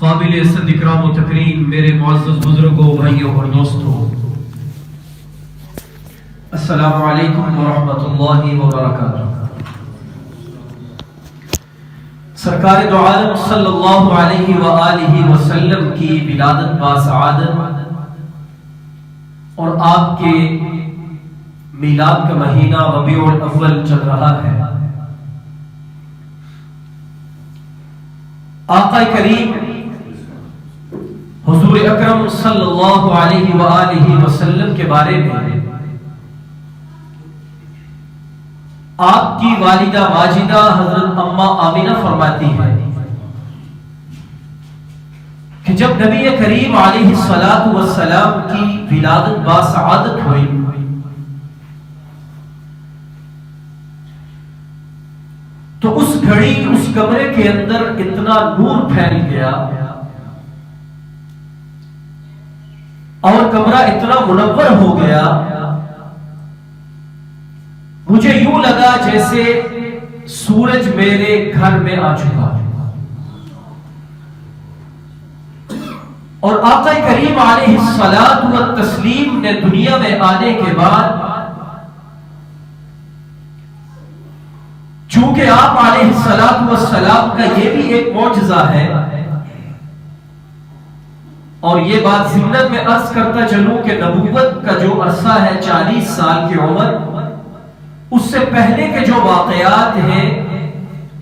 قابل عزت اکرام و تکریم میرے معزز بزرگوں، بھائیوں اور دوستوں، السلام علیکم ورحمۃ اللہ وبرکاتہ۔ سرکار دو عالم صلی اللہ علیہ وآلہ وسلم کی ولادت باسعادت اور آپ کے میلاد کا مہینہ ربیع الاول چل رہا ہے۔ آقا کریم حضور اکرم صلی اللہ علیہ وآلہ وسلم کے بارے میں آپ کی والدہ ماجدہ حضرت اماں آمینہ فرماتی ہے کہ جب نبی کریم علیہ الصلوۃ والسلام کی ولادت باسعادت ہوئی تو اس گھڑی اس کمرے کے اندر اتنا نور پھیل گیا اور کمرہ اتنا منور ہو گیا، مجھے یوں لگا جیسے سورج میرے گھر میں آ چکا۔ اور آقا کریم علیہ الصلوۃ والتسلیم نے دنیا میں آنے کے بعد چونکہ آپ علیہ الصلوۃ والسلام کا یہ بھی ایک معجزہ ہے، اور یہ بات ضمن میں عرض کرتا چلوں کہ نبوت کا جو عرصہ ہے 40 سال کی عمر، اس سے پہلے کے جو واقعات ہیں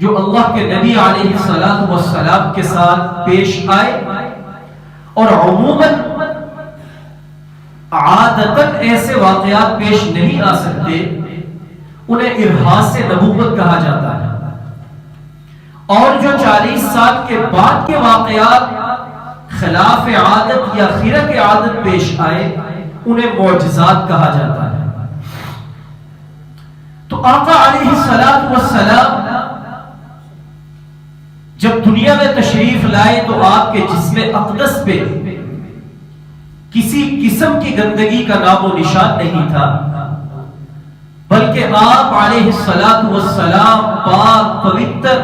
جو اللہ کے نبی علیہ الصلوۃ والسلام کے ساتھ پیش آئے اور عموماً عادتاً ایسے واقعات پیش نہیں آ سکتے، انہیں ارہاس نبوت کہا جاتا ہے۔ اور جو 40 سال کے بعد کے واقعات خلاف عادت یا خرق عادت پیش آئے، انہیں معجزات کہا جاتا ہے۔ تو آقا علیہ الصلوۃ والسلام جب دنیا میں تشریف لائے تو آپ کے جسم اقدس پہ کسی قسم کی گندگی کا نام و نشان نہیں تھا، بلکہ آپ علیہ الصلوۃ والسلام پاک پوتر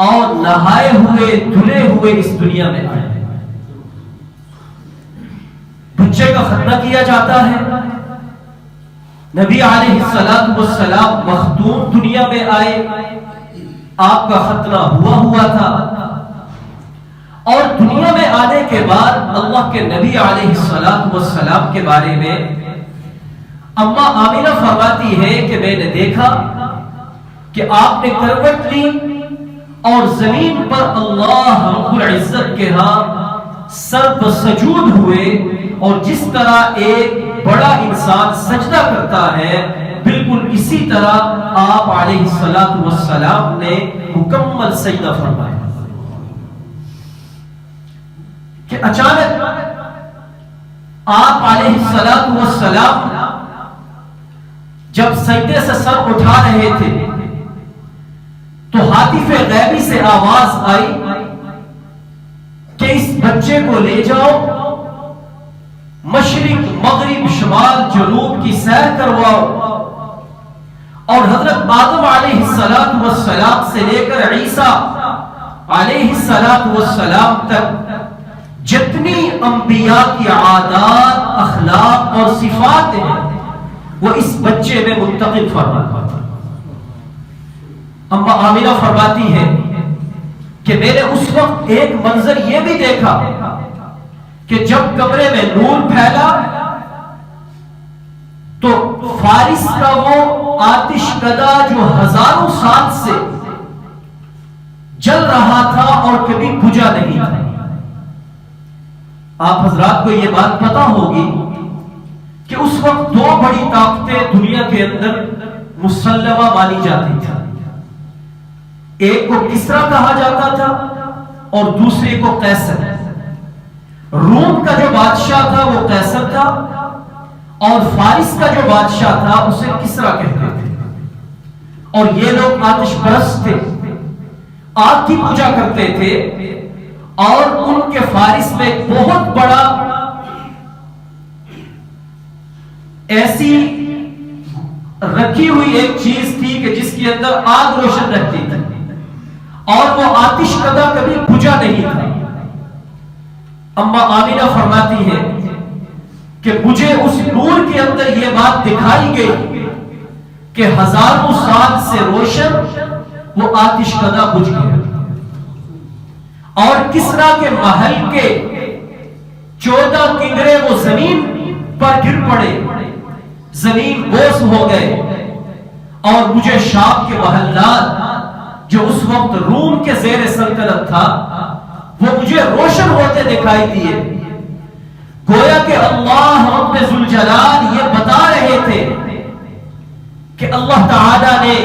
اور نہائے ہوئے دھلے ہوئے اس دنیا میں آئے۔ بچے کا ختنہ کیا جاتا ہے، نبی علیہ الصلوۃ والسلام مختون دنیا میں آئے، آپ کا ختنہ ہوا تھا، اور دنیا میں آنے کے بعد اللہ کے نبی علیہ الصلوۃ والسلام کے بارے میں اماں آمینہ فرماتی ہے کہ میں نے دیکھا کہ آپ نے کروٹ لی اور زمین پر اللہ رب العزت کے ہاں سر بسجود ہوئے، اور جس طرح ایک بڑا انسان سجدہ کرتا ہے بالکل اسی طرح آپ علیہ الصلوۃ والسلام نے مکمل سجدہ فرمایا کہ اچانک آپ علیہ الصلوۃ والسلام جب سجدے سے سر اٹھا رہے تھے تو ہاتف غیبی سے آواز آئی کہ اس بچے کو لے جاؤ، مشرق مغرب شمال جنوب کی سیر کرواؤ، اور حضرت آدم علیہ الصلوۃ والسلام سے لے کر عیسیٰ علیہ الصلوۃ والسلام تک جتنی انبیاء کی عادات، اخلاق اور صفات ہیں وہ اس بچے میں منتقل فرمایا۔ اماں آمینہ فرماتی ہے کہ میں نے اس وقت ایک منظر یہ بھی دیکھا کہ جب کمرے میں نور پھیلا تو فارس کا وہ آتش کدہ جو ہزاروں سال سے جل رہا تھا اور کبھی بجھا نہیں تھا۔ آپ حضرات کو یہ بات پتا ہوگی کہ اس وقت دو بڑی طاقتیں دنیا کے اندر مسلمہ مانی جاتی تھی، ایک کو کسرا کہا جاتا تھا اور دوسرے کو قیصر۔ روم کا جو بادشاہ تھا وہ قیصر تھا، اور فارس کا جو بادشاہ تھا اسے کسرا کہتے تھے، اور یہ لوگ آتش پرست تھے، آگ کی پوجا کرتے تھے، اور ان کے فارس میں بہت بڑا ایسی رکھی ہوئی ایک چیز تھی کہ جس کے اندر آگ روشن رہتی تھی، اور وہ آتش کدہ کبھی بجھا نہیں تھا۔ اما آمینہ فرماتی ہے کہ مجھے اس نور کے اندر یہ بات دکھائی گئی کہ ہزاروں سال سے روشن وہ آتش کدہ بجھ گیا، اور کسرا کے محل کے 14 کنگرے وہ زمین پر گر پڑے، زمین بوس ہو گئے، اور مجھے شام کے محلات جو اس وقت روم کے زیر سلطنت تھا وہ مجھے روشن ہوتے دکھائی دیے۔ گویا کہ اللہ رب ذوالجلال یہ بتا رہے تھے کہ اللہ تعالیٰ نے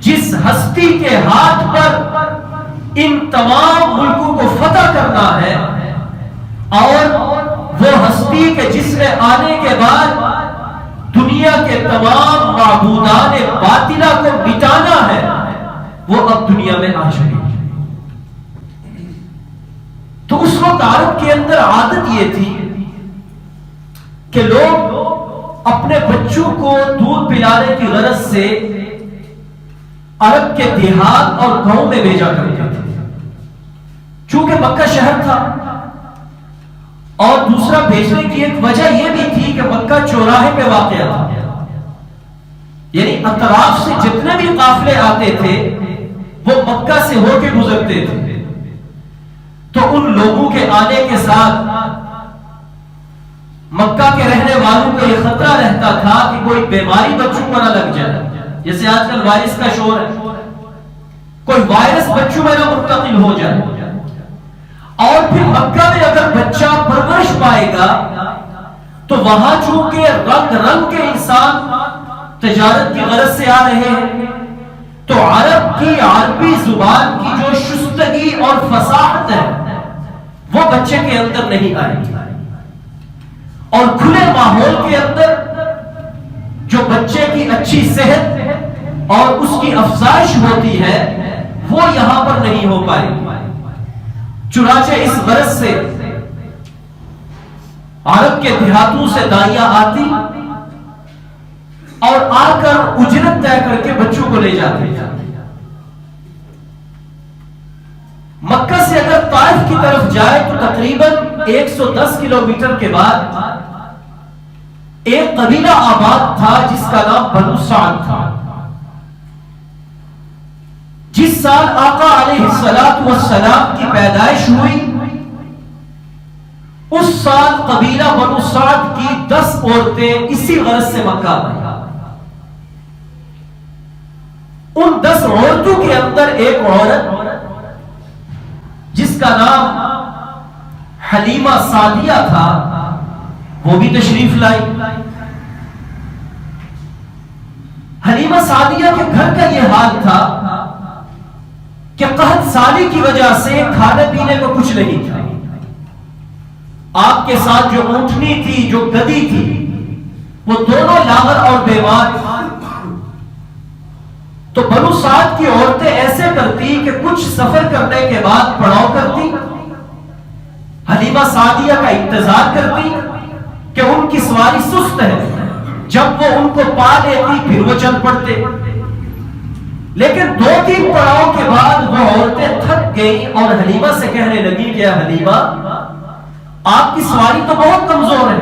جس ہستی کے ہاتھ پر ان تمام ملکوں کو فتح کرنا ہے، اور وہ ہستی کے جس نے آنے کے بعد دنیا کے تمام معبودان باطلہ کو مٹانا ہے، وہ اب دنیا میں آ چکی ہے۔ تو اس وقت عرب کے اندر عادت یہ تھی کہ لوگ اپنے بچوں کو دودھ پلانے کی غرض سے عرب کے دیہات اور گاؤں میں بھیجا کرتے تھے، چونکہ مکہ شہر تھا، اور دوسرا بھیجنے کی ایک وجہ یہ بھی تھی کہ مکہ چوراہے پہ واقع تھا، یعنی اطراف سے جتنے بھی قافلے آتے تھے وہ مکہ سے ہو کے گزرتے تھے، تو ان لوگوں کے آنے کے ساتھ مکہ کے رہنے والوں کو یہ خطرہ رہتا تھا کہ کوئی بیماری بچوں کو نہ لگ جائے، جیسے آج کل وائرس کا شور ہے، کوئی وائرس بچوں میں نہ منتقل ہو جائے۔ اور پھر مکہ میں اگر بچہ پرورش پائے گا تو وہاں چونکہ رنگ رنگ کے انسان تجارت کی غرض سے آ رہے ہیں، تو عرب کی عربی زبان کی جو شستگی اور فصاحت ہے وہ بچے کے اندر نہیں آئی، اور کھلے ماحول کے اندر جو بچے کی اچھی صحت اور اس کی افزائش ہوتی ہے وہ یہاں پر نہیں ہو پائی۔ چنانچہ اس غرض سے عرب کے دیہاتوں سے دائیاں آتی اور آ کر اجرت طے کر کے بچوں کو لے جاتے۔ مکہ سے اگر طائف کی طرف جائے تو تقریباً 110 کلومیٹر کے بعد ایک قبیلہ آباد تھا جس کا نام بنو سعد تھا۔ جس سال آقا علیہ السلام کی پیدائش ہوئی اس سال قبیلہ بنو سعد کی 10 عورتیں اسی غرض سے مکہ آئیں۔ ان 10 عورتوں کے اندر ایک عورت جس کا نام حلیمہ سعدیہ تھا وہ بھی تشریف لائی۔ حلیمہ سعدیہ کے گھر کا یہ حال تھا کہ قحط سالی کی وجہ سے کھانے پینے کو کچھ نہیں تھا۔ آپ کے ساتھ جو اونٹنی تھی، جو گدی تھی، وہ دونوں لاغر اور بیمار۔ تو بنو سعد کی عورتیں ایسے کرتی کہ کچھ سفر کرنے کے بعد پڑاؤ کرتی، حلیمہ سعدیہ کا انتظار کرتی کہ ان کی سواری سست ہے، جب وہ ان کو پا لیتی پھر وہ چل پڑتے۔ لیکن 2-3 پڑاؤ کے بعد وہ عورتیں تھک گئیں اور حلیمہ سے کہنے لگی کہ حلیمہ آپ کی سواری تو بہت کمزور ہے،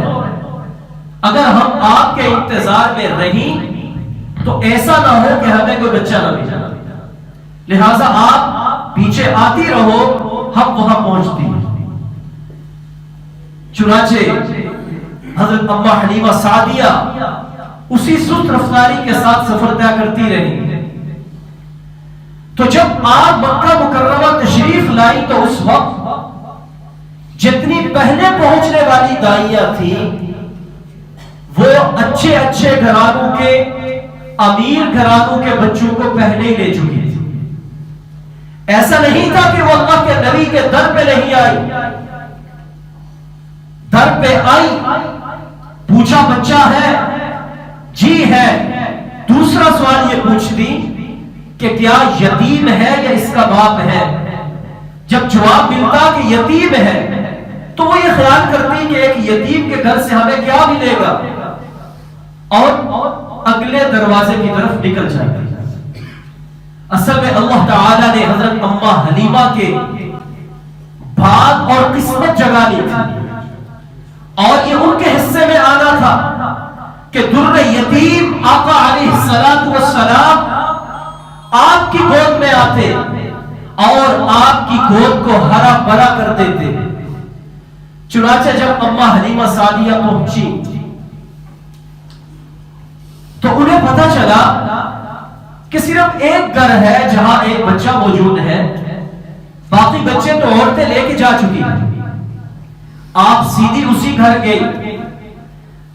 اگر ہم آپ کے انتظار میں رہیں تو ایسا نہ ہو کہ ہمیں کوئی بچہ نہ ملے، لہذا آپ پیچھے آتی رہو، ہم وہاں پہنچتی ہیں۔ چنانچہ حضرت اما حلیمہ سعدیہ اسی سست رفتاری کے ساتھ سفر طے کرتی رہی۔ تو جب آپ مکہ مکرمہ تشریف لائی تو اس وقت جتنی پہلے پہنچنے والی دائیاں تھیں وہ اچھے اچھے گھرانوں کے، امیر گھرانوں کے بچوں کو پہلے ہی لے چکی تھی۔ ایسا نہیں تھا کہ وہ اللہ کے نبی کے در پہ نہیں آئی، در پہ آئی، پوچھا بچہ ہے؟ جی ہے۔ دوسرا سوال یہ پوچھتی کہ کیا یتیم ہے یا اس کا باپ ہے؟ جب جواب ملتا کہ یتیم ہے تو وہ یہ خیال کرتی کہ ایک یتیم کے گھر سے ہمیں کیا ملے گا، اور اگلے دروازے کی طرف نکل جاتی۔ اصل میں اللہ تعالی نے حضرت اما حلیمہ کے بھاگ اور قسمت جگانی تھی، اور یہ ان کے حصے میں آنا تھا کہ در یتیم آقا علیہ الصلوۃ والسلام آپ کی گود میں آتے اور آپ کی گود کو ہرا بھرا کر دیتے۔ چنانچہ جب اماں حلیمہ سعدیہ پہنچی تو انہیں پتہ چلا کہ صرف ایک گھر ہے جہاں ایک بچہ موجود ہے، باقی بچے تو عورتیں لے کے جا چکی ہیں۔ آپ سیدھی اسی گھر گئی،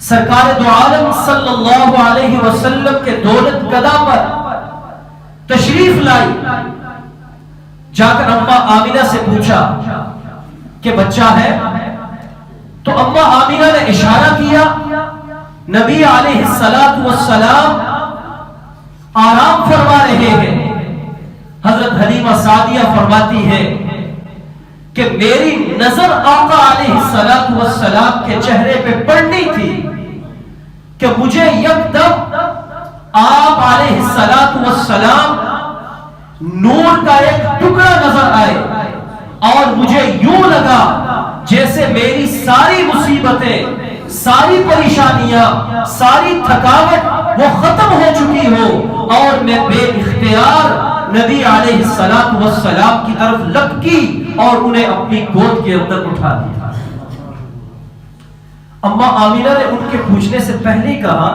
سرکار دو عالم صلی اللہ علیہ وسلم کے دولت گدا پر تشریف لائی، جا کر اماں آمینہ سے پوچھا کہ بچہ ہے؟ تو اماں آمینہ نے اشارہ کیا، نبی علیہ السلام آرام فرما رہے ہیں۔ حضرت حلیمہ سعدیہ فرماتی ہے کہ میری نظر آقا علیہ السلام کے چہرے پہ پڑنی تھی کہ مجھے یکدم آپ علیہ السلام نور کا ایک ٹکڑا نظر آئے اور مجھے یوں لگا جیسے میری ساری مصیبتیں، ساری پریشانیاں، ساری تھکاوٹ وہ ختم ہو چکی ہو اور میں بے اختیار نبی علیہ السلام کی طرف لپکی اور انہیں اپنی گود کے اندر اٹھا دیا۔ اماں آمینہ نے ان کے پوچھنے سے پہلے کہا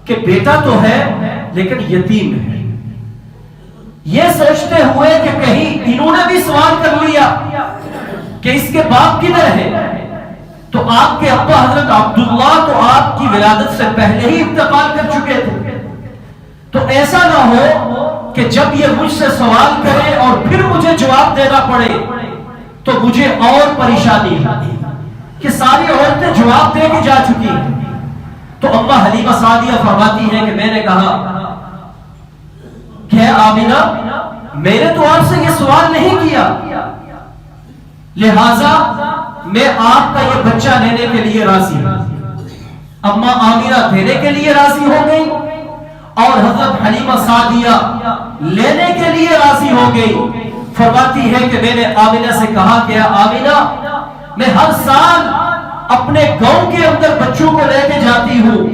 کہ بیٹا تو ہے لیکن یتیم ہے، یہ سوچتے ہوئے کہ کہیں انہوں نے بھی سوال کر لیا کہ اس کے باپ کدھر ہے، تو آپ کے ابا حضرت عبداللہ تو آپ کی ولادت سے پہلے ہی انتقال کر چکے تھے، تو ایسا نہ ہو کہ جب یہ مجھ سے سوال کرے اور پھر مجھے جواب دینا پڑے تو مجھے اور پریشانی ہے کہ ساری عورتیں جواب دے کے جا چکی ہیں۔ تو اماں حلیمہ سعدیہ فرماتی ہے کہ میں نے کہا کہ آمینہ میں نے تو آپ سے یہ سوال نہیں کیا، لہذا میں آپ کا یہ بچہ لینے کے لیے راضی ہوں۔ اماں آمینہ دینے کے لیے راضی ہو گئی اور حضرت حلیمہ سعدیہ لینے کے لیے راضی ہو گئی۔ فرماتی ہے کہ میں نے آمینہ سے کہا کہ آمینہ میں ہر سال اپنے گاؤں کے اندر بچوں کو لے کے جاتی ہوں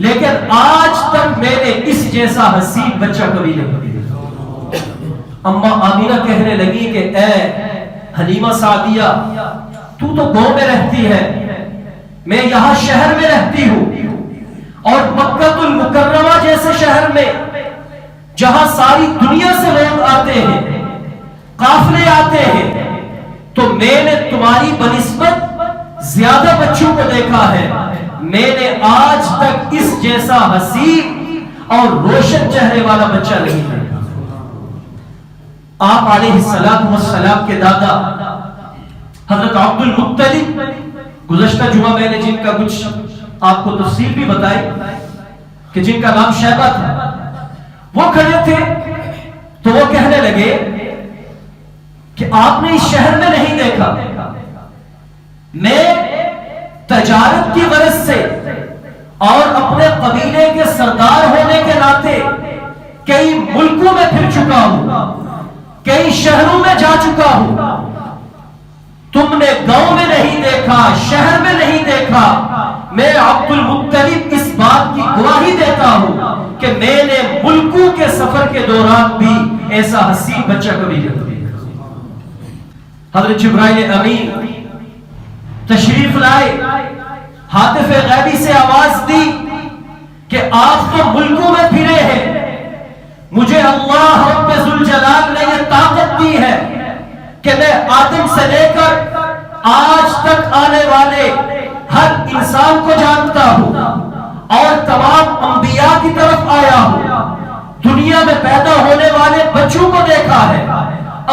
لیکن آج تک میں نے اس جیسا حسین بچہ کبھی نہیں دیکھا۔ اماں آمینہ کہنے لگی کہ اے حلیمہ سعدیہ تو گاؤں میں رہتی ہے، میں یہاں شہر میں رہتی ہوں اور مکہ المکرمہ جیسے شہر میں جہاں ساری دنیا سے لوگ آتے ہیں، قافلے آتے ہیں، تو میں نے تمہاری بنسبت زیادہ بچوں کو دیکھا ہے، میں نے آج تک اس جیسا حسین اور روشن چہرے والا بچہ نہیں دیکھا۔ آپ علیہ السلام کے دادا حضرت عبد المطلب، گزشتہ جمعہ میں نے جن کا کچھ آپ کو تفصیل بھی بتائی کہ جن کا نام شیبہ تھا، وہ کھڑے تھے تو وہ کہنے لگے کہ آپ نے اس شہر میں نہیں دیکھا، میں تجارت کی غرض سے اور اپنے قبیلے کے سردار ہونے کے ناطے کئی ملکوں میں پھر چکا ہوں، کئی شہروں میں جا چکا ہوں، تم نے گاؤں میں نہیں دیکھا، شہر میں نہیں دیکھا۔ میں عبد المطلب اس بات کی گواہی دیتا ہوں کہ میں نے ملکوں کے سفر کے دوران بھی ایسا حسین بچہ کبھی نہیں دیکھا۔ حضرت جبرائیل امین تشریف لائے، ہاتف غیبی سے آواز دی کہ آپ تو ملکوں میں پھرے ہیں، مجھے اللہ رب ذوالجلال نے یہ طاقت دی ہے کہ میں آدم سے لے کر آج تک آنے والے ہر انسان کو جانتا ہوں اور تمام انبیاء کی طرف آیا ہوں، دنیا میں پیدا ہونے والے بچوں کو دیکھا ہے۔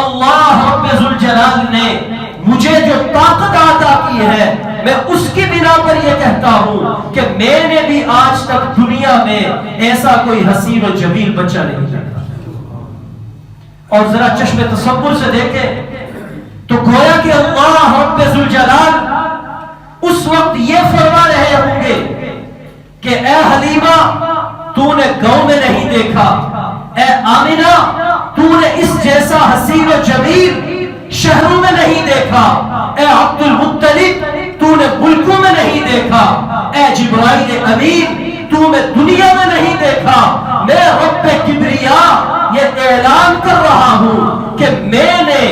اللہ رب ذوالجلال نے مجھے جو طاقت عطا کی ہے میں اس کی بنا پر یہ کہتا ہوں کہ میں نے بھی آج تک دنیا میں ایسا کوئی حسین و جمیل بچہ نہیں دیکھا۔ اور ذرا چشم تصور سے دیکھیں تو گویا کہ اللہ رب ذوالجلال اس وقت یہ فرما رہے ہوں گے کہ اے حلیمہ تو نے گاؤں میں نہیں دیکھا، اے آمینہ تو نے اس جیسا حسین و جمیل شہروں میں نہیں دیکھا، عبد المطلب تو نے ملکوں میں نہیں دیکھا، اے جبرائیل امین تو میں دنیا میں نہیں دیکھا، میں رب کبریا یہ اعلان کر رہا ہوں کہ میں نے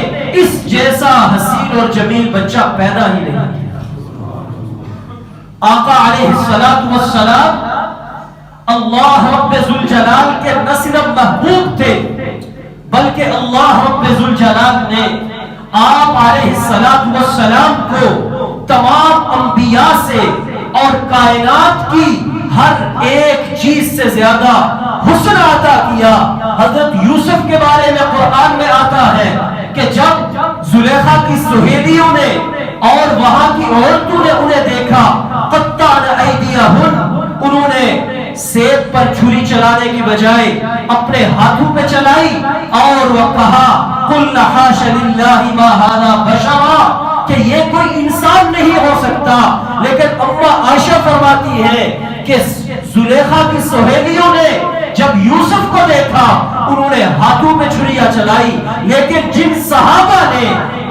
اس جیسا حسین اور جمیل بچہ پیدا ہی نہیں کیا۔ آقا علیہ السلام اللہ رب ذوالجلال کے نہ صرف محبوب تھے بلکہ اللہ رب ذوالجلال نے آپ علیہ السلام کو تمام انبیاء سے اور کائنات کی ہر ایک چیز سے زیادہ حسن عطا کیا۔ حضرت یوسف کے بارے میں قرآن میں آتا ہے کہ جب زلیخا کی سہیلیوں نے اور وہاں کی عورتوں نے انہیں دیکھا، قطعن ایدیہن، انہوں نے سیب پر چھری چلانے کی بجائے اپنے ہاتھوں پہ چلائی اور وہ کہا قُلْ حَاشَ لِلَّهِ مَا هَذَا بَشَرًا، کہ یہ کوئی انسان نہیں ہو سکتا۔ لیکن اما عائشہ فرماتی ہے کہ زلیخا کی سہیلیوں نے جب یوسف کو دیکھا انہوں نے ہاتھوں میں چھریاں چلائی، لیکن جن صحابہ نے،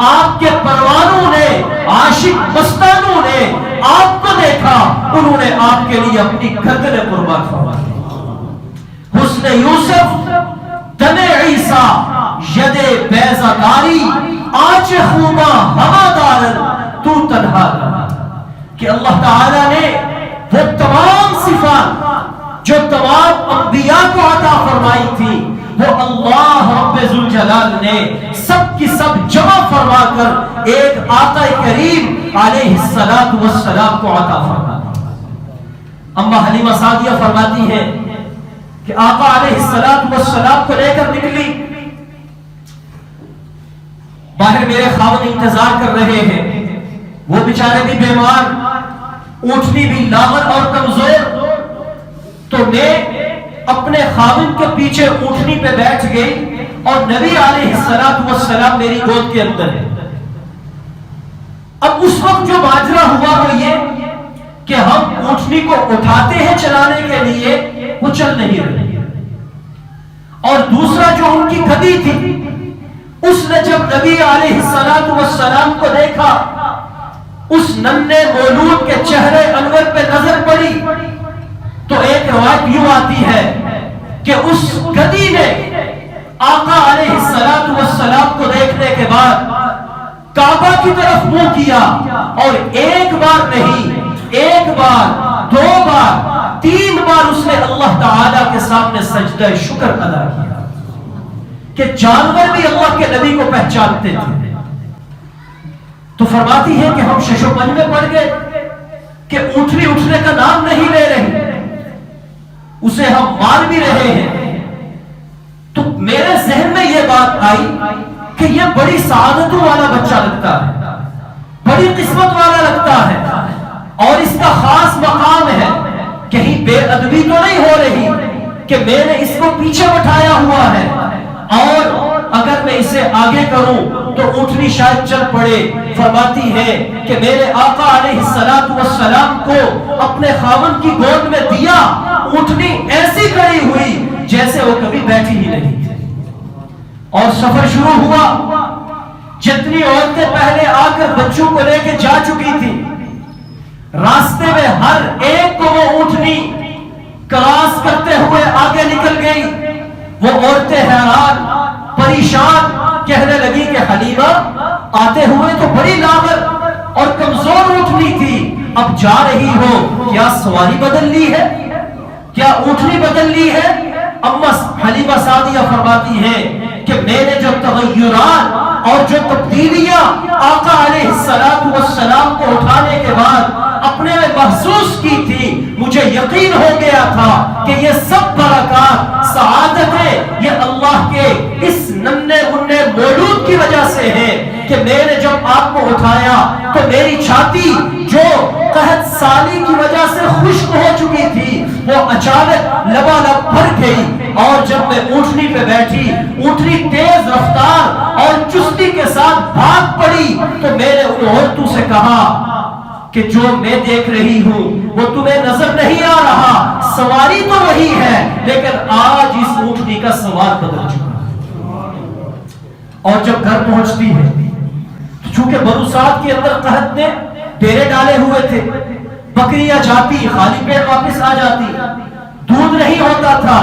آپ کے پروانوں نے، عاشق مستانوں نے آپ کو دیکھا انہوں نے آپ کے لیے اپنی گردنیں قربان فرمائی۔ حسن یوسف، دم عیسیٰ، ید بیضہ داری، آنچ خوباں ہوادارن تو تنہا رہا، کہ اللہ تعالیٰ نے وہ تمام صفات جو تمام انبیاء کو عطا فرمائی تھی وہ اللہ رب ذوالجلال نے سب کی سب جمع فرما کر ایک آقا کریم علیہ السلام کو عطا فرما دی۔ اما حلیمہ سعدیہ فرماتی ہے کہ آقا علیہ السلام کو لے کر نکلی، باہر میرے خاوند انتظار کر رہے ہیں، وہ بیچارے بھی بیمار، اونٹنی بھی لاغر اور کمزور، تو میں اپنے خاوند کے پیچھے اونٹنی پہ بیٹھ گئی اور نبی علیہ السلام میری گود کے اندر ہے۔ اب اس وقت جو ماجرا ہوا وہ یہ کہ ہم اونٹنی کو اٹھاتے ہیں چلانے کے لیے، وہ چل نہیں رہی، اور دوسرا جو ان کی گدی تھی اس نے جب نبی علیہ السلام کو دیکھا، اس ننھے مولود کے چہرے انور پہ نظر پڑی تو ایک روایت یوں آتی ہے کہ اس گدی نے آقا علیہ السلام کو دیکھنے کے بعد کعبہ کی طرف منہ کیا اور ایک بار نہیں، ایک بار، دو بار، تین بار اس نے اللہ تعالیٰ کے سامنے سجدہ شکر ادا کیا کہ جانور بھی اللہ کے نبی کو پہچانتے تھے۔ تو فرماتی ہے کہ ہم شش و پنج میں پڑ گئے کہ اونٹنی اٹھنے کا نام نہیں لے رہے، اسے ہم مار بھی رہے ہیں۔ تو میرے ذہن میں یہ بات آئی کہ یہ بڑی سعادتوں والا بچہ لگتا ہے، بڑی قسمت والا لگتا ہے، اور اس کا خاص مقام ہے، کہیں بے ادبی تو نہیں ہو رہی کہ میں نے اس کو پیچھے بٹھایا ہوا ہے اور اگر میں اسے آگے کروں تو اونٹنی شاید چل پڑے۔ فرماتی ہے کہ میرے آقا علیہ السلام کو اپنے خاوند کی گود میں دیا، اونٹنی ایسی کھڑی ہوئی جیسے وہ کبھی بیٹھی ہی نہیں تھی، اور سفر شروع ہوا۔ جتنی عورتیں پہلے آ کر بچوں کو لے کے جا چکی تھی، راستے میں ہر ایک کو وہ اونٹنی کراس کرتے ہوئے آگے نکل گئی۔ وہ عورتیں حیران پریشان کہنے لگی کہ حلیمہ آتے ہوئے تو بڑی لاغر اور کمزور اونٹنی تھی، اب جا رہی ہو، کیا سواری بدل لی ہے، کیا اونٹنی بدل لی ہے؟ اما حلیمہ سعدیہ فرماتی ہے کہ میں نے جو تغیرات اور جو تبدیلیاں آقا علیہ السلام کو اٹھانے کے بعد اپنے میں محسوس کی تھی، مجھے یقین ہو گیا تھا کہ یہ سب برکات، سعادتیں یہ اللہ کے اس ننھے منھے مولود کی وجہ سے ہے کہ میں نے جب آپ کو اٹھایا تو میری چھاتی جو قحط سالی کی وجہ سے خشک ہو چکی تھی وہ اچانک لبالب بھر گئی، اور جب میں اونٹنی پہ بیٹھی، اونٹنی تیز رفتار اور چستی کے ساتھ بھاگ پڑی تو میں نے ان عورتوں سے کہا کہ جو میں دیکھ رہی ہوں وہ تمہیں نظر نہیں آ رہا، سواری تو وہی ہے لیکن آج اس اونٹنی کا سوار بدل چکا ہے۔ اور جب گھر پہنچتی ہے تو چونکہ بنو سعد کے اندر قحط نے ڈیرے ڈالے ہوئے تھے، بکریاں جاتی خالی پیٹ واپس آ جاتی، دودھ نہیں ہوتا تھا۔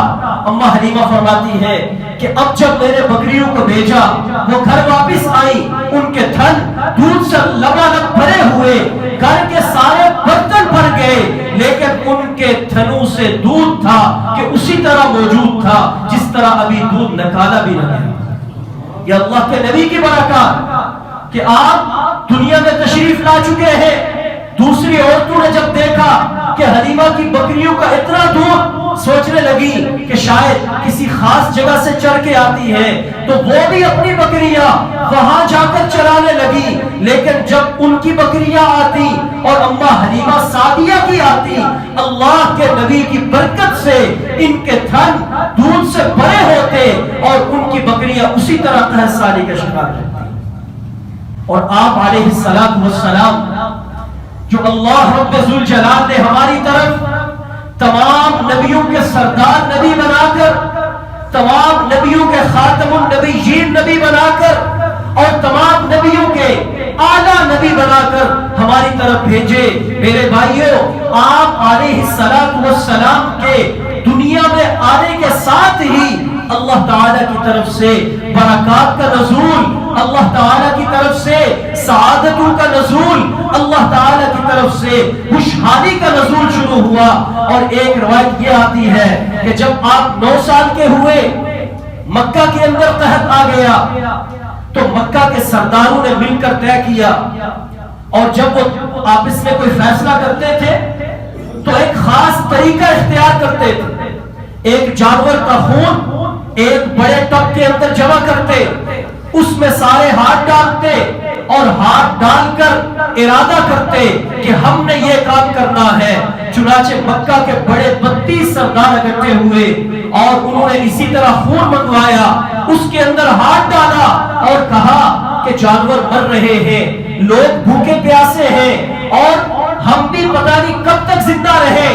اما حلیمہ فرماتی ہے کہ اب جب میں نے بکریوں کو بھیجا، وہ گھر واپس آئی، ان کے تھن دودھ سے لبالب بھرے ہوئے، گھر کے سارے برتن بھر گئے، لیکن ان کے تھنوں سے دودھ تھا کہ اسی طرح موجود تھا جس طرح ابھی دودھ نکالا بھی نہ گیا۔ یہ اللہ کے نبی کی برکات کہ آپ دنیا میں تشریف لا چکے ہیں۔ دوسری عورتوں نے جب دیکھا کہ حلیمہ کی بکریوں کا اتنا دودھ، سوچنے لگی کہ شاید کسی خاص جگہ سے چر کے آتی ہے، تو وہ بھی اپنی بکریاں وہاں جا کر چرانے لگی۔ لیکن جب ان کی بکریاں آتی اور اما حلیمہ سعدیہ کی آتی، اللہ کے نبی کی برکت سے ان کے تھن دودھ سے بھرے ہوتے اور ان کی بکریاں اسی طرح قحط سالی کا شکار کرتی۔ اور آپ علیہ السلام جو اللہ رب ذوالجلال نے ہماری طرف تمام نبیوں کے سردار نبی بنا کر، تمام نبیوں کے خاتم النبیین نبی بنا کر، اور تمام نبیوں کے اعلیٰ نبی بنا کر ہماری طرف بھیجے، میرے بھائیوں آپ علیہ السلام کے دنیا میں آنے کے ساتھ ہی اللہ تعالیٰ کی طرف سے برکات کا نزول، اللہ تعالیٰ کی طرف سے سعادتوں کا نزول، اللہ تعالیٰ کی طرف سے خوشحالی کا نزول شروع ہوا۔ اور ایک روایت یہ آتی ہے کہ جب آپ 9 سال کے ہوئے، مکہ کے اندر قحط آ گیا، تو مکہ کے سرداروں نے مل کر طے کیا، اور جب وہ آپس میں کوئی فیصلہ کرتے تھے تو ایک خاص طریقہ اختیار کرتے تھے۔ ایک جانور کا خون ایک بڑے ٹب کے اندر جمع کرتے، اس میں سارے ہاتھ ڈالتے اور ہاتھ ڈال کر ارادہ کرتے کہ ہم نے یہ کام کرنا ہے۔ چنانچہ مکہ کے بڑے 32 سردار اکٹھے ہوئے اور انہوں نے اسی طرح خون منگوایا، اس کے اندر ہاتھ ڈالا اور کہا کہ جانور مر رہے ہیں، لوگ بھوکے پیاسے ہیں، اور ہم بھی پتہ نہیں کب تک زندہ رہے۔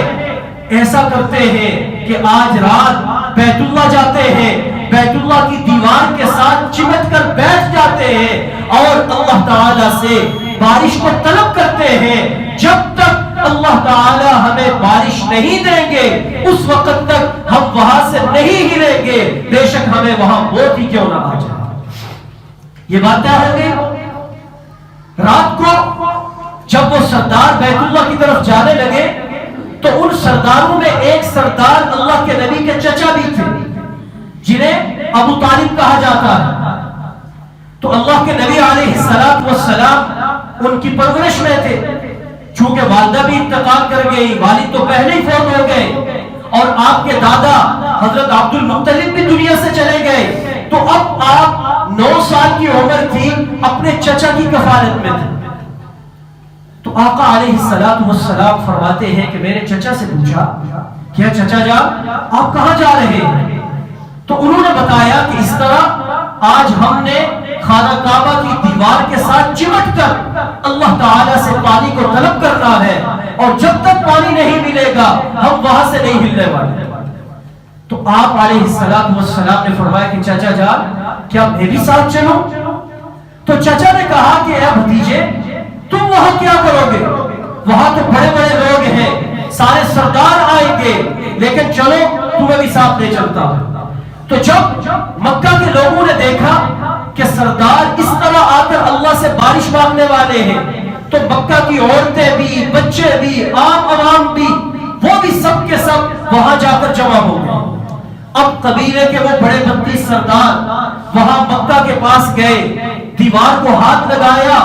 ایسا کرتے ہیں کہ آج رات بیت اللہ جاتے ہیں، بیت اللہ کی دیوار کے ساتھ چمٹ کر بیٹھ جاتے ہیں اور اللہ تعالیٰ سے بارش کو طلب کرتے ہیں۔ جب تک اللہ تعالیٰ ہمیں بارش نہیں دیں گے، اس وقت تک ہم وہاں سے نہیں ہلیں گے، بے شک ہمیں وہاں موت ہی کیوں نہ آ جائے۔ یہ بات طے ہو گئی۔ رات کو جب وہ سردار بیت اللہ کی طرف جانے لگے تو ان سرداروں میں ایک سردار اللہ کے نبی کے چچا بھی تھے، جنہیں ابو طالب کہا جاتا ہے۔ تو اللہ کے نبی علیہ السلام ان کی پرورش میں تھے، چونکہ والدہ بھی انتقال کر گئی، والد تو پہلے ہی فوت ہو گئے، اور آپ کے دادا حضرت عبد المطلب بھی دنیا سے چلے گئے، تو اب آپ 9 سال کی عمر تھی، اپنے چچا کی کفالت میں تھے۔ تو آقا علیہ السلام فرماتے ہیں کہ میرے چچا سے پوچھا، کیا چچا جان آپ کہاں جا رہے ہیں؟ تو انہوں نے بتایا کہ اس طرح آج ہم نے خانہ کعبہ کی دیوار کے ساتھ چمٹ کر اللہ تعالیٰ سے پانی کو طلب کرنا ہے، اور جب تک پانی نہیں ملے گا ہم وہاں سے نہیں ہلنے والے۔ تو آپ علیہ السلام نے فرمایا کہ چچا جان کیا میں بھی ساتھ چلوں؟ تو چچا نے کہا کہ اے بھتیجے تم وہاں کیا کرو گے؟ وہاں تو بڑے بڑے لوگ ہیں، سارے سردار آئیں گے، لیکن چلو تمہیں بھی ساتھ لے چلتا ہوں۔ تو جب مکہ کے لوگوں نے دیکھا کہ سردار اس طرح آ کر اللہ سے بارش مانگنے والے ہیں، تو مکہ کی عورتیں بھی، بچے بھی، عام عوام بھی، وہ بھی سب کے سب وہاں جا کر جمع ہو گئے۔ اب قبیلے کے وہ بڑے 32 سردار وہاں مکہ کے پاس گئے، دیوار کو ہاتھ لگایا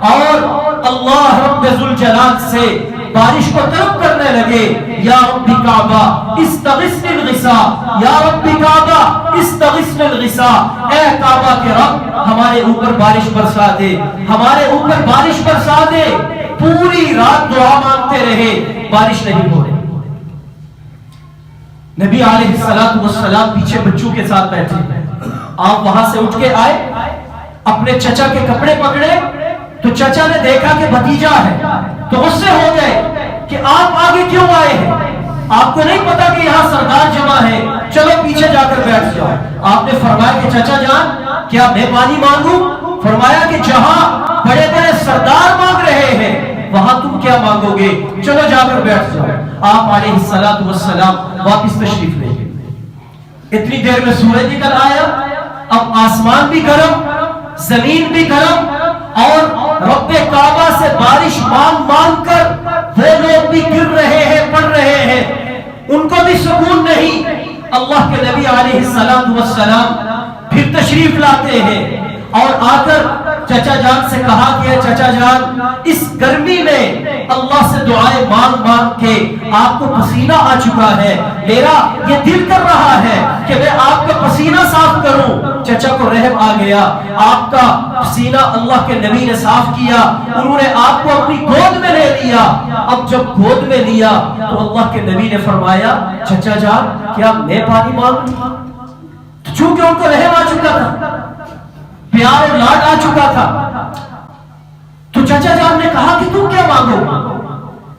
اور اللہ رب ذوالجلال سے بارش کو طلب کرنے لگے، یا رب کعبہ استغثنی الغثا، یا رب کعبہ استغثنی الغثا، اے کعبہ کے رب ہمارے اوپر بارش برسا دے، ہمارے اوپر بارش برسا دے۔ پوری رات دعا مانگتے رہے، بارش نہیں ہو رہی۔ نبی علیہ السلام پیچھے بچوں کے ساتھ بیٹھے، آپ وہاں سے اٹھ کے آئے، اپنے چچا کے کپڑے پکڑے، تو چچا نے دیکھا کہ بھتیجا ہے، تو غصے ہو گئے کہ آپ آگے کیوں آئے ہیں؟ آپ کو نہیں پتا کہ یہاں سردار جمع ہے، چلو پیچھے جا کر بیٹھ جاؤ۔ آپ نے فرمایا کہ چچا جان کیا میں پانی مانگوں؟ فرمایا کہ جہاں بڑے بڑے سردار مانگ رہے ہیں وہاں تم کیا مانگو گے؟ چلو جا کر بیٹھ جاؤ۔ آپ علیہ السلام واپس تشریف لے گئے۔ اتنی دیر میں سورج نکل آیا، اب آسمان بھی گرم، زمین بھی گرم، اور رب کعبہ سے بارش مانگ مانگ کر وہ لوگ بھی گر رہے ہیں، پڑ رہے ہیں، ان کو بھی سکون نہیں۔ اللہ کے نبی علیہ السلام پھر تشریف لاتے ہیں اور آ کر چچا جان سے کہا کہ چچا جان اس گرمی میں اللہ سے دعائیں مانگ مانگ کے آپ کو پسینہ آ چکا ہے، میرا یہ دل کر رہا ہے کہ میں آپ کا پسینہ صاف کروں۔ چچا کو رحم آ گیا، آپ کا پسینہ اللہ کے نبی نے صاف کیا، انہوں نے آپ کو اپنی گود میں لے لیا۔ اب جب گود میں لیا تو اللہ کے نبی نے فرمایا چچا جان کیا میں پانی مانگوں؟ چونکہ ان کو رحم آ چکا تھا، پیار اور لاڈ آ چکا تھا، تو چچا جان نے کہا کہ تم کیا مانگو؟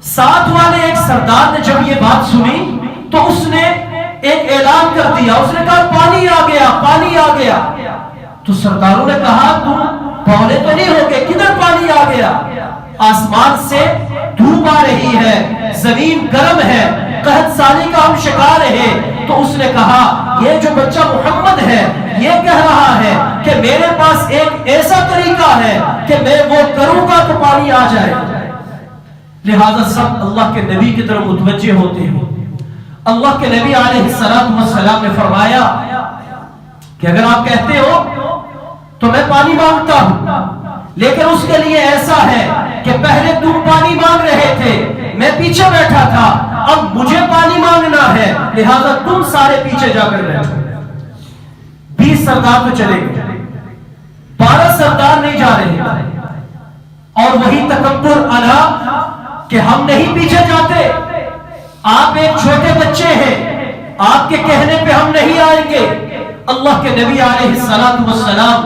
ساتھ والے ایک سردار نے جب یہ بات سنی تو اس نے ایک اعلان کر دیا، اس نے کہا پانی آ گیا، پانی آ گیا۔ تو سرداروں نے کہا تم بولے تو نہیں ہوگے، کدھر پانی آ گیا؟ آسمان سے دھوپ آ رہی ہے، زمین گرم ہے، قحط سالی کا ہم شکار ہیں۔ تو اس نے کہا یہ جو بچہ محمد ہے یہ کہہ رہا ہے کہ میرے پاس ایک ایسا طریقہ ہے کہ میں وہ کروں گا تو پانی آ جائے۔ لہذا سب اللہ کے نبی کی طرف متوجہ ہوتے ہیں۔ اللہ کے نبی علیہ السلام نے فرمایا کہ اگر آپ کہتے ہو تو میں پانی مانگتا ہوں، لیکن اس کے لیے ایسا ہے کہ پہلے تم پانی مانگ رہے تھے، میں پیچھے بیٹھا تھا، اب مجھے پانی مانگنا ہے، لہذا تم سارے پیچھے جا کر بیٹھو۔ 20 سردار تو چلے گئے، 12 سردار نہیں جا رہے، اور وہی تکبر اعلیٰ کہ ہم نہیں پیچھے جاتے، آپ ایک چھوٹے بچے ہیں، آپ کے کہنے پہ ہم نہیں آئیں گے۔ اللہ کے نبی علیہ السلام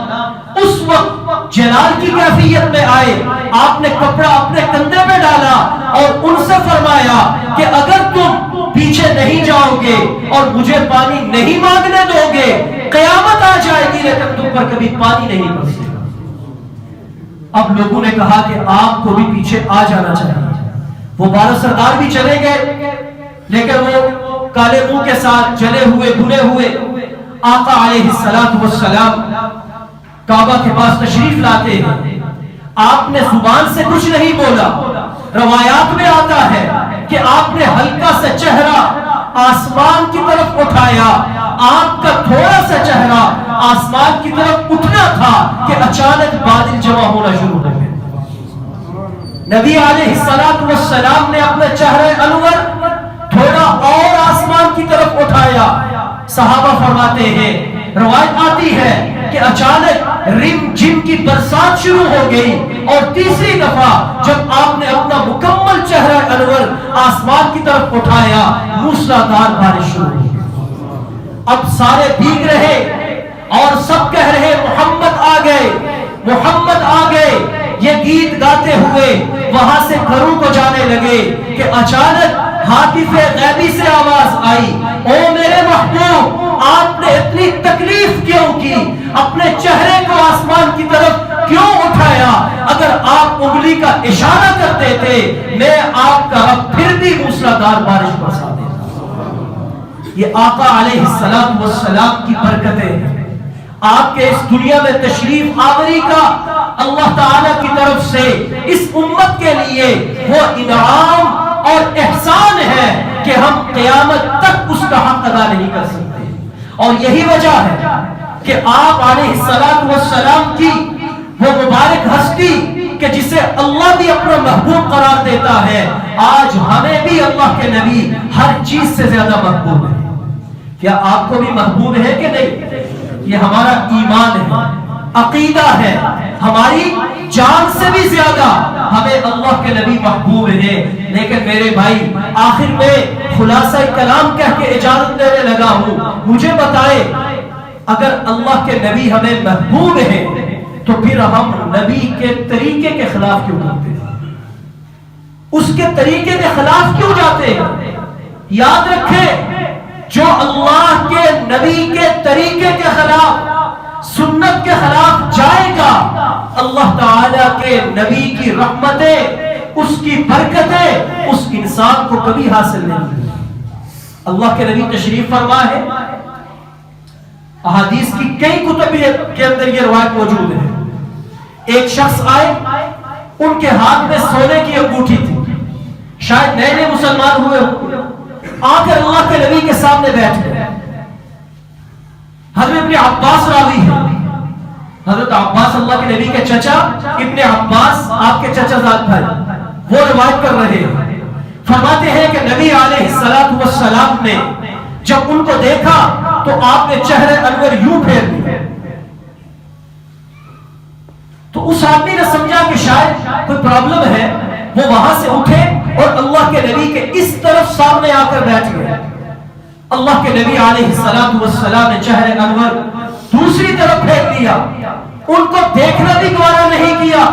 اس وقت جلال کی کیفیت میں آئے، آپ نے کپڑا اپنے کندھے پہ ڈالا اور ان سے فرمایا کہ اگر تم پیچھے نہیں جاؤ گے اور مجھے پانی نہیں مانگنے دو گے، قیامت آ جائے گی لیکن تم پر کبھی پانی نہیں برسے گا۔ اب لوگوں نے کہا کہ آپ کو بھی پیچھے آ جانا چاہیے۔ وہ 12 سردار بھی چلے گئے، لیکن وہ کالے منہ کے ساتھ جلے ہوئے بھنے ہوئے آقا علیہ السلام کعبہ کے پاس تشریف لاتے ہیں۔ آپ نے زبان سے کچھ نہیں بولا، روایات میں آتا ہے کہ آپ نے ہلکا سا چہرہ آسمان کی طرف اٹھایا، آپ کا تھوڑا سا چہرہ آسمان کی طرف اٹھنا تھا کہ اچانک بادل جمع ہونا شروع ہو گئے۔ نبی علیہ السلام نے اپنا چہرہ انور تھوڑا اور آسمان کی طرف اٹھایا۔ صحابہ فرماتے ہیں، روایت آتی ہے کہ اچانک رم جم کی برسات شروع ہو گئی، اور تیسری دفعہ جب آپ نے اپنا مکمل چہرہ انور آسمان کی طرف اٹھایا، موسلادھار بارش شروع ہوئی۔ اب سارے بھیگ رہے اور سب کہہ رہے محمد آ گئے، محمد آ گئے، یہ گیت گاتے ہوئے وہاں سے گھروں کو جانے لگے کہ اچانک ہاتف غیبی سے آواز آئی، او میرے محبوب آپ نے اتنی تکلیف کیوں کی، اپنے چہرے کو آسمان کی طرف کیوں اٹھایا؟ اگر آپ انگلی کا اشارہ کرتے تھے میں آپ کا رب پھر بھی موسلادھار بارش برسا دیتا۔ یہ آقا علیہ السلام کی برکتیں ہیں۔ آپ کے اس دنیا میں تشریف آوری کا اللہ تعالیٰ کی طرف سے اس امت کے لیے وہ انعام اور احسان ہے کہ ہم قیامت تک اس کا حق ادا نہیں کر سکتے۔ اور یہی وجہ ہے کہ آپ علیہ السلام کی وہ مبارک ہستی کہ جسے اللہ بھی اپنا محبوب قرار دیتا ہے، آج ہمیں بھی اللہ کے نبی ہر چیز سے زیادہ محبوب ہے۔ کیا آپ کو بھی محبوب ہے کہ نہیں؟ یہ ہمارا ایمان ہے، عقیدہ ہے، ہماری جان سے بھی زیادہ ہمیں اللہ کے نبی محبوب ہے۔ لیکن میرے بھائی آخر میں خلاصہ کلام کہہ کے اجازت دینے لگا ہوں، مجھے بتائے اگر اللہ کے نبی ہمیں محبوب ہے تو پھر ہم نبی کے طریقے کے خلاف کیوں کرتے ہیں؟ اس کے طریقے کے خلاف کیوں جاتے ہیں؟ یاد رکھیں جو اللہ کے نبی کے طریقے کے خلاف سنت کے خلاف جائے گا، اللہ تعالیٰ کے نبی کی رحمتیں، اس کی برکتیں اس انسان کو کبھی حاصل نہیں ہوئی۔ اللہ کے نبی تشریف فرما ہے، احادیث کی کئی کتب کے اندر یہ روایت موجود ہے، ایک شخص آئے، ان کے ہاتھ میں سونے کی انگوٹھی تھی، شاید نئے نئے مسلمان ہوئے ہوں، آ کر اللہ کے نبی کے سامنے بیٹھ گئے۔ حضرت ابن عباس راوی ہے، حضرت عباس اللہ کے نبی کے چچا، ابن عباس آپ کے چچا زاد بھائی، وہ روایت کر رہے ہیں، فرماتے ہیں کہ نبی علیہ السلام نے جب ان کو دیکھا تو آپ نے چہرے انور یوں پھیر دیے، تو اس آدمی نے سمجھا کہ شاید کوئی پرابلم ہے، وہ وہاں سے اٹھے اور اللہ کے نبی کے اس طرف سامنے آ کر بیٹھ گئے۔ اللہ کے نبی علیہ السلام نے چہرے انور دوسری طرف پھینک دیا، ان کو دیکھنا بھی گوارا نہیں کیا۔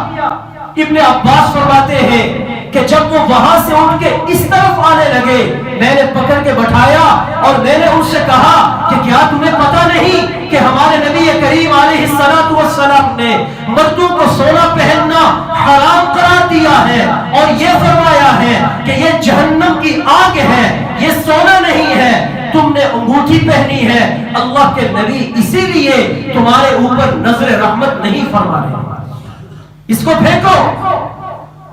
ابن عباس فرماتے ہیں کہ جب وہ وہاں سے اٹھ کے اس طرف آنے لگے، میں نے پکڑ کے بٹھایا اور میں نے ان سے کہا کہ کیا تمہیں پتہ نہیں کہ ہمارے نبی کریم علیہ السلام نے مردوں کو سونا پہننا حرام قرار دیا ہے اور یہ فرمایا ہے کہ یہ جہنم کی آگ ہے، یہ سونا نہیں ہے، تم نے انگوٹھی پہنی ہے، اللہ کے نبی اسی لیے تمہارے اوپر نظر رحمت نہیں فرما رہے، اس کو پھینکو۔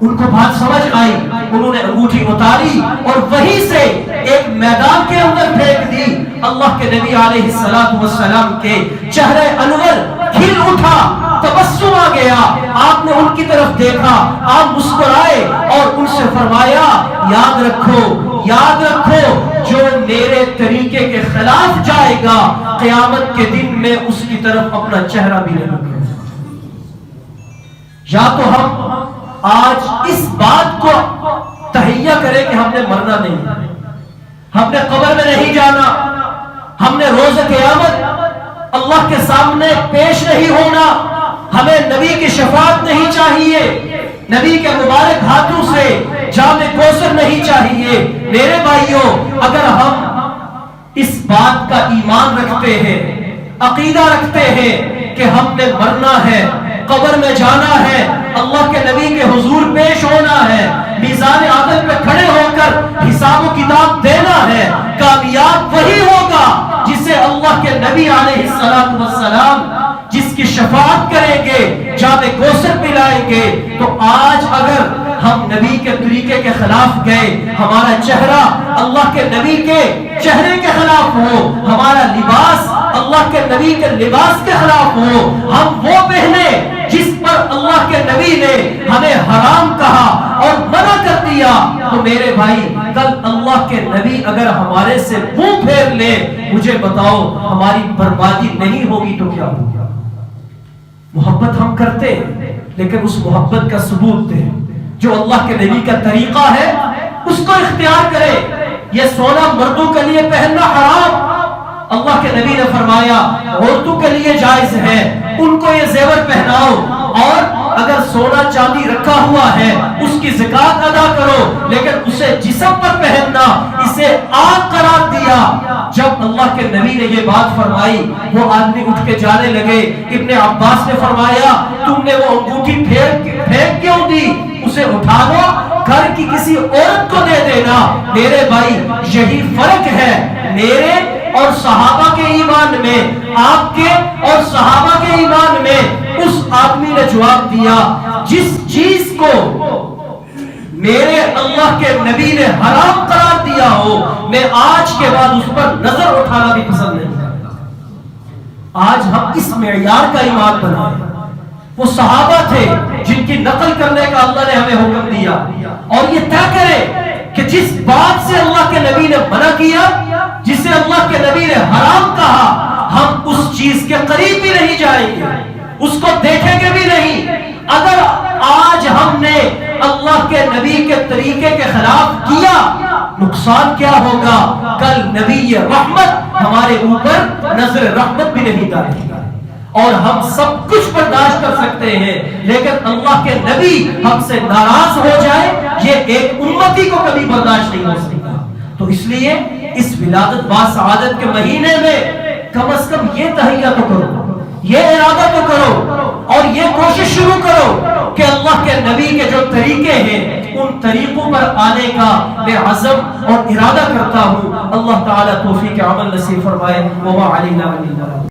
ان کو بات سمجھ آئی، انہوں نے انگوٹھی اتاری اور وہیں سے ایک میدان کے اندر پھینک دی۔ اللہ کے نبی علیہ السلام کے چہرے انور کھل اٹھا، تبسم آ گیا، آپ نے ان کی طرف دیکھا، آپ مسکرائے اور ان سے فرمایا یاد رکھو جو میرے طریقے کے خلاف جائے گا قیامت کے دن میں اس کی طرف اپنا چہرہ بھی نہیں رکھے۔ یا تو ہم آج اس بات کو تہیہ کریں کہ ہم نے مرنا نہیں، ہم نے قبر میں نہیں جانا، ہم نے روز قیامت اللہ کے سامنے پیش نہیں ہونا، ہمیں نبی کی شفاعت نہیں چاہیے، نبی کے مبارک ہاتھوں سے جام کوثر نہیں چاہیے۔ میرے بھائیوں، اگر ہم اس بات کا ایمان رکھتے ہیں، عقیدہ رکھتے ہیں کہ ہم نے مرنا ہے، قبر میں جانا ہے، اللہ کے نبی کے حضور پیش ہونا ہے، میزان عدل پہ کھڑے ہو کر حساب و کتاب دینا ہے، کامیاب وہی ہوگا جسے اللہ کے نبی علیہ السلام جس کی شفاعت کریں گے، جام کوثر پلائیں گے۔ تو آج اگر ہم نبی کے طریقے کے خلاف گئے، ہمارا چہرہ اللہ کے نبی کے چہرے کے خلاف ہو، ہمارا لباس اللہ کے نبی کے لباس کے خلاف ہو، ہم وہ پہنے جس پر اللہ کے نبی نے ہمیں حرام کہا اور منع کر دیا، تو میرے بھائی کل اللہ کے نبی اگر ہمارے سے منہ پھیر لے، مجھے بتاؤ ہماری بربادی نہیں ہوگی تو کیا ہوگا؟ محبت ہم کرتے لیکن اس محبت کا ثبوت دیں، جو اللہ کے نبی کا طریقہ ہے اس کو اختیار کرے۔ یہ سونا مردوں کے لیے پہننا حرام، اللہ کے نبی نے فرمایا عورتوں کے لیے جائز ہے، ان کو یہ زیور پہناؤ، اور اگر سونا چاندی رکھا ہوا ہے اس کی زکات ادا کرو، لیکن اسے جسم پر پہننا اسے آگ قرار دیا۔ جب اللہ کے نبی نے یہ بات فرمائی، وہ آدمی اٹھ کے جانے لگے۔ ابن عباس نے فرمایا تم نے وہ انگوٹھی پھینک کیوں دی؟ اسے اٹھا لو، گھر کی کسی عورت کو دے دینا۔ میرے بھائی یہی فرق ہے میرے اور صحابہ کے ایمان میں، آپ کے اور صحابہ کے ایمان میں۔ اس آدمی نے جواب دیا جس چیز کو میرے اللہ کے نبی نے حرام قرار دیا ہو، میں آج کے بعد اس پر نظر اٹھانا بھی پسند نہیں کرتا۔ آج ہم اس معیار کا ایمان بنائیں۔ وہ صحابہ تھے جن کی نقل کرنے کا اللہ نے ہمیں حکم دیا، اور یہ طے کرے کہ جس بات سے اللہ کے نبی نے منع کیا، جسے اللہ کے نبی نے حرام کہا، ہم اس چیز کے قریب بھی نہیں جائیں گے، اس کو دیکھیں گے بھی نہیں۔ اگر آج ہم نے اللہ کے نبی کے طریقے کے خلاف کیا، نقصان کیا ہوگا؟ کل نبی رحمت ہمارے اوپر نظر رحمت بھی نہیں ڈالے گا، اور ہم سب کچھ برداشت کر سکتے ہیں، لیکن اللہ کے نبی ہم سے ناراض ہو جائے، یہ ایک امتی کو کبھی برداشت نہیں ہو سکتا۔ تو اس لیے اس ولادت با سعادت کے مہینے میں کم از کم یہ تہیہ تو کرو یہ ارادہ تو کرو اور یہ کوشش شروع کرو کہ اللہ کے نبی کے جو طریقے ہیں ان طریقوں پر آنے کا میں عزم اور ارادہ کرتا ہوں. اللہ تعالیٰ توفیق عمل نصیب فرمائے. وما علینا الا البلاغ.